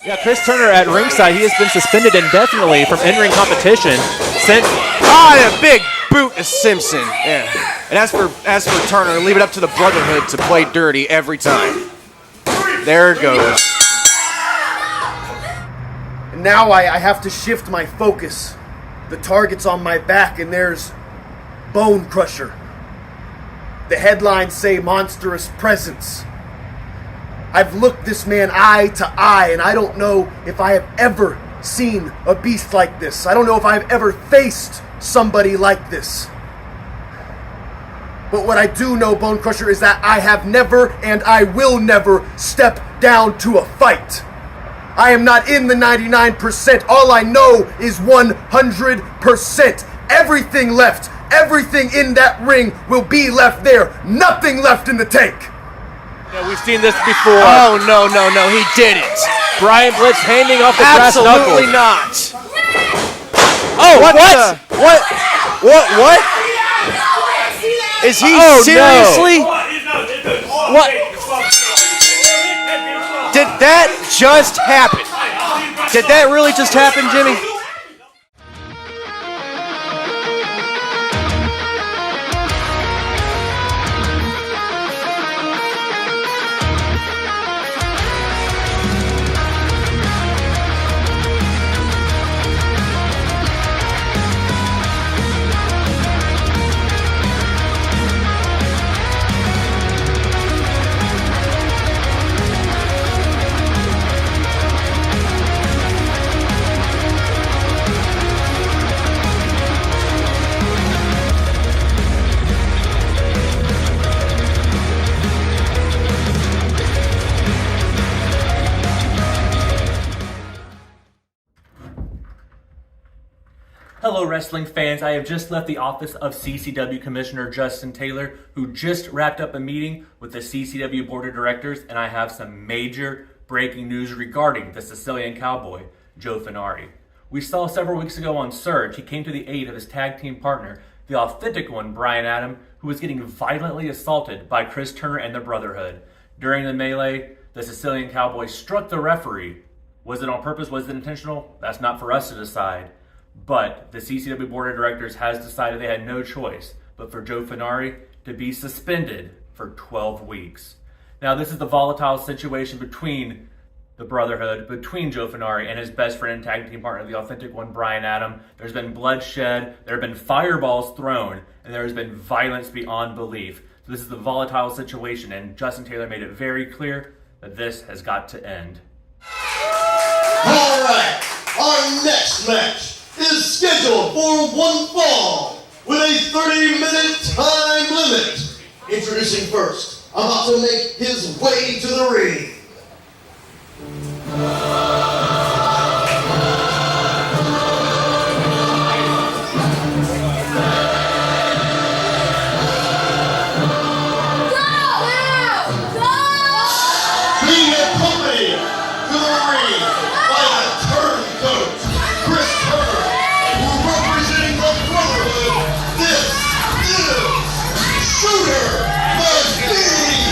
Yeah, Chris Turner at ringside, he has been suspended indefinitely from in-ring competition since... a big boot to Simpson. Yeah. And as for Turner, leave it up to the Brotherhood to play dirty every time. There it goes. Now I have to shift my focus. The target's on my back, and there's Bone Crusher. The headlines say monstrous presence. I've looked this man eye to eye, and I don't know if I have ever seen a beast like this. I don't know if I've ever faced somebody like this. But what I do know, Bone Crusher, is that I have never and I will never step down to a fight. I am not in the 99%. All I know is 100%. Everything left, everything in that ring will be left there. Nothing left in the tank. Yeah, we've seen this before. Oh, no, he didn't. Brian Blitz handing off the brass knuckles. Absolutely not. Oh, what? What? Is he seriously? No. What? Did that just happen? Did that really just happen, Jimmy? Hello wrestling fans, I have just left the office of CCW Commissioner Justin Taylor, who just wrapped up a meeting with the CCW Board of Directors, and I have some major breaking news regarding the Sicilian Cowboy, Joe Fenari. We saw several weeks ago on Surge, he came to the aid of his tag team partner, the authentic one, Brian Adam, who was getting violently assaulted by Chris Turner and the Brotherhood. During the melee, the Sicilian Cowboy struck the referee. Was it on purpose? Was it intentional? That's not for us to decide. But the CCW Board of Directors has decided they had no choice but for Joe Fenari to be suspended for 12 weeks. Now, this is the volatile situation between the Brotherhood, between Joe Fenari and his best friend and tag team partner, the authentic one, Brian Adam. There's been bloodshed, there have been fireballs thrown, and there has been violence beyond belief. So this is the volatile situation, and Justin Taylor made it very clear that this has got to end. All right, our next match is scheduled for one fall with a 30-minute time limit. Introducing first, about to make his way to the ring. Being accompanied to the ring by the turncoat, Chris Turner, who representing the Brotherhood, this is Shooter Mcgee.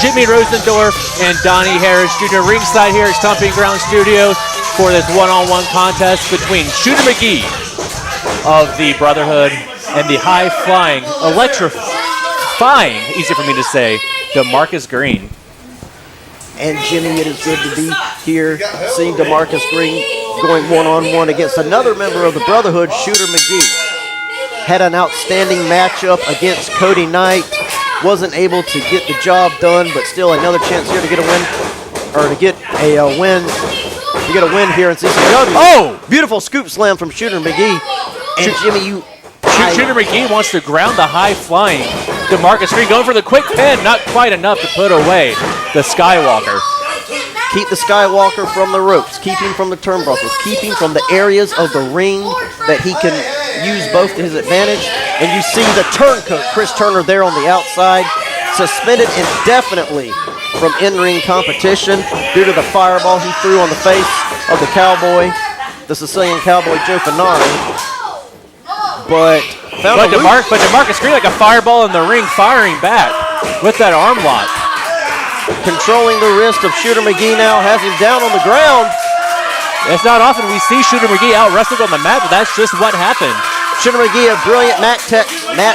Jimmy Rosendorf and Donnie Harris Jr. ringside here at Stomping Ground Studios for this one-on-one contest between Shooter Mcgee of the Brotherhood and the high-flying, electrifying, easy for me to say, Demarcus Green. And Jimmy, it is good to be here seeing Demarcus Green going one-on-one against another member of the Brotherhood, Shooter Mcgee. Had an outstanding matchup against Cody Knight. Wasn't able to get the job done, but still another chance here to get a win, or to get a win here in CCW. Oh! Beautiful scoop slam from Shooter Mcgee. And Jimmy, Shooter Mcgee wants to ground the high-flying Demarcus Green, going for the quick pin, not quite enough to put away the Skywalker. keep the Skywalker from the ropes, keep him from the turnbuckles, keep him from the areas of the ring that he can use both to his advantage. And you see the turncoat, Chris Turner there on the outside, suspended indefinitely from in-ring competition due to the fireball he threw on the face of the Cowboy, the Sicilian Cowboy Joe Finari. But Demarcus Green like a fireball in the ring, firing back with that arm lock. Controlling the wrist of Shooter Mcgee now, has him down on the ground. It's not often we see Shooter Mcgee out wrestled on the mat, but that's just what happened. Shooter Mcgee, a brilliant mat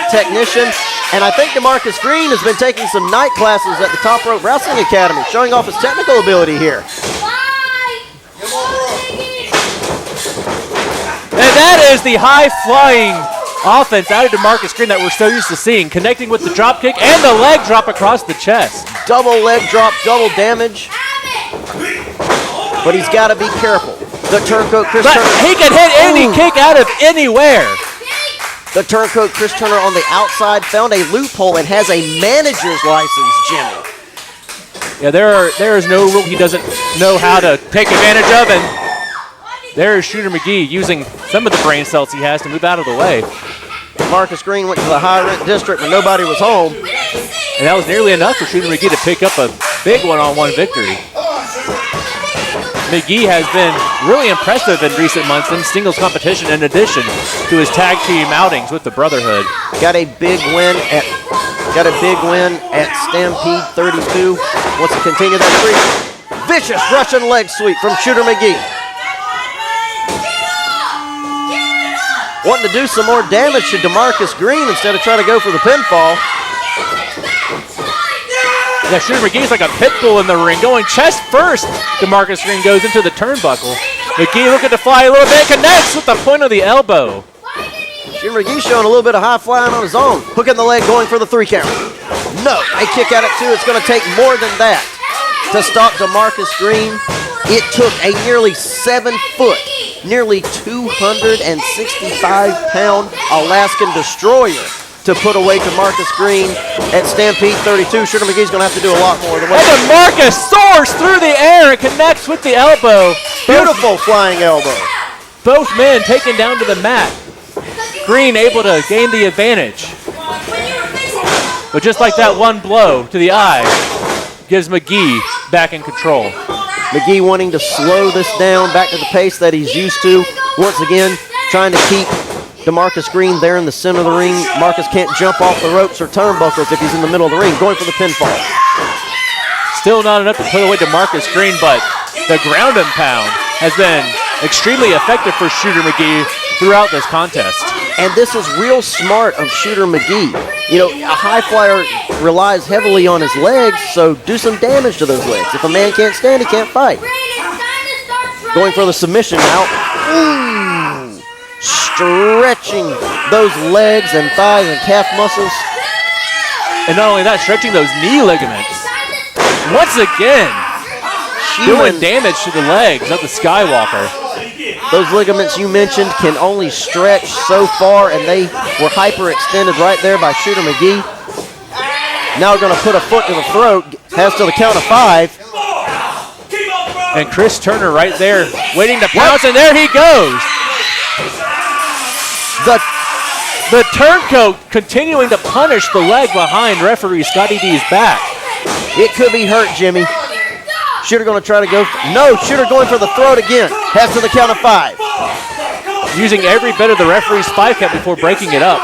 technician. And I think Demarcus Green has been taking some night classes at the Top Rope Wrestling Academy, showing off his technical ability here. And that is the high-flying offense out of Demarcus Green that we're so used to seeing, connecting with the drop kick and the leg drop across the chest. Double leg drop, double damage. But he's got to be careful. The turncoat, Chris Turner. He can hit any kick out of anywhere. The turncoat, Chris Turner on the outside, found a loophole and has a manager's license, Jimmy. Yeah, there is no rule he doesn't know how to take advantage of, and there is Shooter Mcgee using some of the brain cells he has to move out of the way. Marcus Green went to the high-rent district when nobody was home. And that was nearly enough for Shooter Mcgee to pick up a big one-on-one victory. Mcgee has been really impressive in recent months in singles competition in addition to his tag team outings with the Brotherhood. Got a big win at Stampede 32. Wants to continue that streak. Vicious Russian leg sweep from Shooter Mcgee. Wanting to do some more damage to Demarcus Green instead of trying to go for the pinfall. Yeah, Shooter Mcgee's like a pit bull in the ring, going chest first. Demarcus Green goes into the turnbuckle. Mcgee looking to fly a little bit, connects with the point of the elbow. Shooter Mcgee showing a little bit of high flying on his own. Hooking the leg, going for the 3 count. No, they kick at it too. It's going to take more than that to stop Demarcus Green. It took a nearly 7-foot, nearly 265-pound Alaskan destroyer to put away Demarcus Green at Stampede 32. Shooter Mcgee's going to have to do a lot more. And Demarcus soars through the air and connects with the elbow. Beautiful flying elbow. Both men taken down to the mat. Green able to gain the advantage. But just like that one blow to the eye gives Mcgee back in control. Mcgee wanting to slow this down back to the pace that he's used to. Once again, trying to keep Demarcus Green there in the center of the ring. Marcus can't jump off the ropes or turnbuckles if he's in the middle of the ring, going for the pinfall. Still not enough to put away Demarcus Green, but the ground and pound has been extremely effective for Shooter Mcgee throughout this contest. And this is real smart of Shooter Mcgee. You know, a high flyer relies heavily on his legs, so do some damage to those legs. If a man can't stand, he can't fight. Going for the submission now. Stretching those legs and thighs and calf muscles. And not only that, stretching those knee ligaments. Once again, doing damage to the legs of the Skywalker. Those ligaments you mentioned can only stretch so far, and they were hyperextended right there by Shooter Mcgee. Now we're going to put a foot to the throat, has to the count of 5. And Chris Turner right there waiting to pounce, and there he goes. The turncoat continuing to punish the leg behind referee Scotty D's back. It could be hurt, Jimmy. Shooter going to try to go. No, Shooter going for the throat again. Has to the count of 5. Using every bit of the referee's 5 count before breaking it up.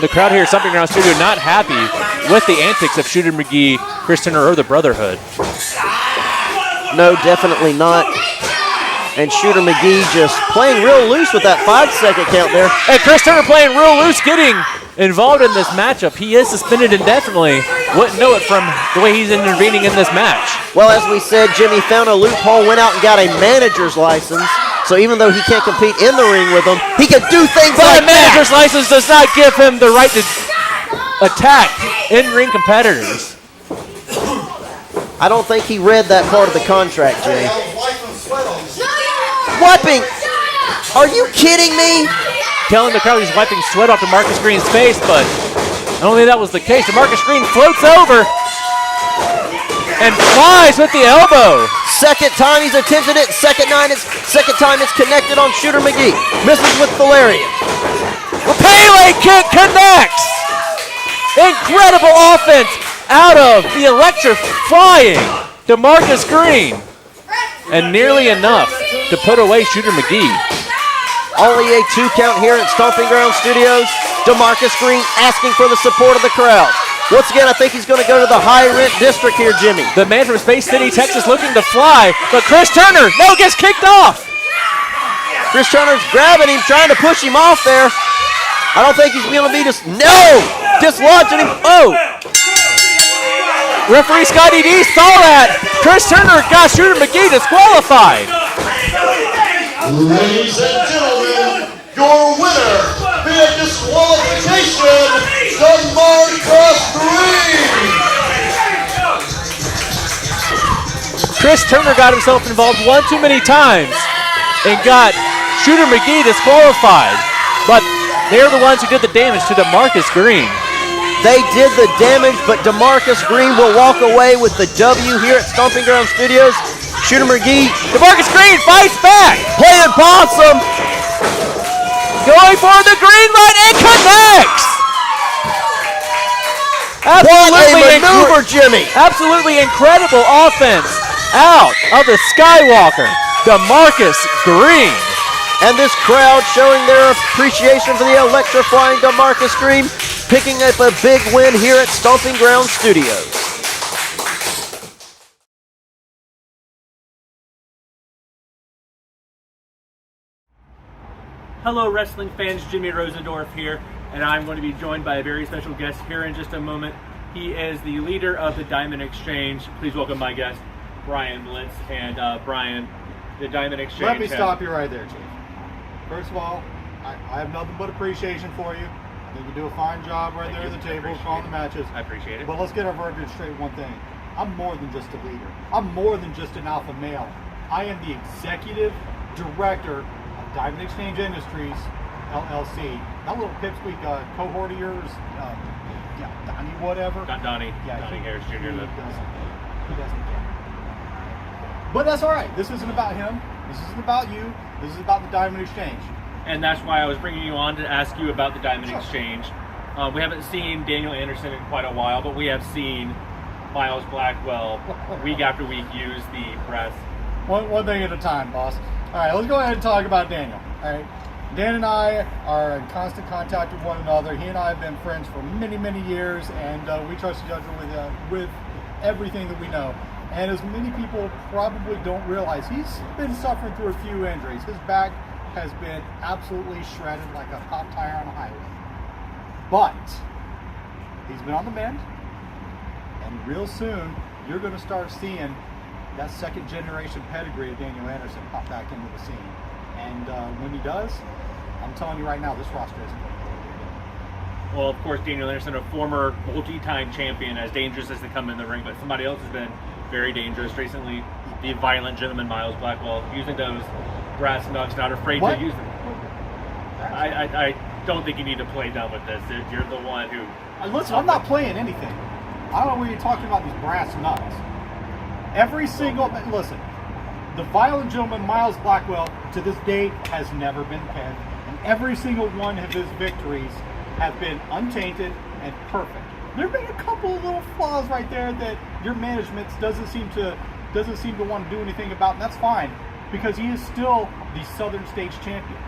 The crowd here at Stomping Ground Studio not happy with the antics of Shooter McGee, Chris Turner, or the Brotherhood. No, definitely not. And Shooter McGee just playing real loose with that 5-second count there. And Chris Turner playing real loose, getting involved in this matchup. He is suspended indefinitely. Wouldn't know it from the way he's intervening in this match. Well, as we said, Jimmy found a loophole, went out and got a manager's license. So even though he can't compete in the ring with them, he can do things but like a manager's license does not give him the right to attack in-ring competitors. I don't think he read that part of the contract, Jay. Wiping! Are you kidding me? Telling the crowd he's wiping sweat off Demarcus Green's face, but not only that was the case, Demarcus Green floats over and flies with the elbow. Second time he's attempted it. Second time it's connected on Shooter McGee. Misses with the lariat. The Pele kick connects. Incredible offense out of the electrifying Demarcus Green. And nearly enough to put away Shooter McGee. Only a 2 count here at Stomping Ground Studios. Demarcus Green asking for the support of the crowd. Once again, I think he's going to go to the high-rent district here, Jimmy. The man from Space City, Texas looking to fly, but Chris Turner, gets kicked off. Chris Turner's grabbing him, trying to push him off there. I don't think he's going to be dislodging him. Oh! Referee Scotty D saw that. Chris Turner got Shooter McGee disqualified. Ladies and gentlemen, your winner via disqualification, Demarcus Green. Chris Turner got himself involved one too many times and got Shooter McGee disqualified. But they're the ones who did the damage to Demarcus Green. They did the damage, but Demarcus Green will walk away with the W here at Stomping Ground Studios. Shooter McGee. Demarcus Green fights back. Playing possum. Going for the green light and connects. What a maneuver, Jimmy. Absolutely incredible offense out of the Skywalker, Demarcus Green. And this crowd showing their appreciation for the electrifying Demarcus Green, picking up a big win here at Stomping Ground Studios. Hello wrestling fans, Jimmy Rosendorf here, and I'm going to be joined by a very special guest here in just a moment. He is the leader of the Diamond Exchange. Please welcome my guest, Brian Blitz. And Brian, the Diamond Exchange. Let me stop you right there, Chief. First of all, I have nothing but appreciation for you. I think you do a fine job right there at the table calling the matches. I appreciate it. But let's get our verbiage straight one thing. I'm more than just a leader. I'm more than just an alpha male. I am the executive director of Diamond Exchange Industries, LLC. That little pipsqueak cohort of yours, Donnie whatever. Not Donnie. Yeah, Donnie Harris Jr. He doesn't care. But that's all right. This isn't about him. This isn't about you. This is about the Diamond Exchange. And that's why I was bringing you on to ask you about the Diamond Exchange. We haven't seen Daniel Anderson in quite a while, but we have seen Miles Blackwell week after week use the press. One thing at a time, boss. All right, let's go ahead and talk about Daniel. All right, Dan and I are in constant contact with one another. He and I have been friends for many, many years, and we trust each other with everything that we know. And as many people probably don't realize, he's been suffering through a few injuries. His back has been absolutely shredded like a hot tire on a highway. But he's been on the mend, and real soon you're going to start seeing that second generation pedigree of Daniel Anderson pop back into the scene. And when he does, I'm telling you right now, this roster isn't going to go again. Well, of course, Daniel Anderson, a former multi-time champion, as dangerous as they come in the ring, but somebody else has been very dangerous recently. The violent gentleman, Miles Blackwell, using those brass knucks, not afraid to use them. I don't think you need to play dumb with this. You're the one who... Listen, I'm not playing anything. I don't know what you're talking about, these brass knucks. Every single... Listen, the violent gentleman, Miles Blackwell, to this date has never been pinned. And every single one of his victories have been untainted and perfect. There have been a couple of little flaws right there that your management doesn't seem to want to do anything about, and that's fine, because he is still the Southern States champion.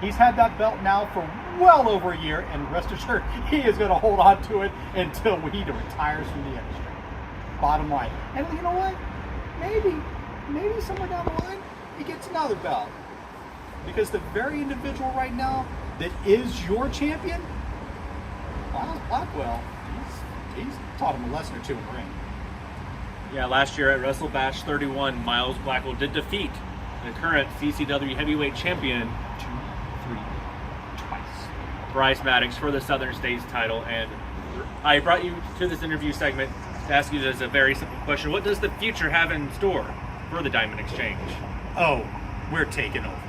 He's had that belt now for well over a year, and rest assured, he is going to hold on to it until he retires from the industry. Bottom line. And you know what? Maybe somewhere down the line, he gets another belt. Because the very individual right now that is your champion, Miles Blackwell, he's taught him a lesson or two in the ring. Yeah, last year at Wrestle Bash 31, Miles Blackwell did defeat the current CCW heavyweight champion Twice. Bryce Maddox for the Southern States title. And I brought you to this interview segment to ask you this a very simple question. What does the future have in store for the Diamond Exchange? Oh, we're taking over.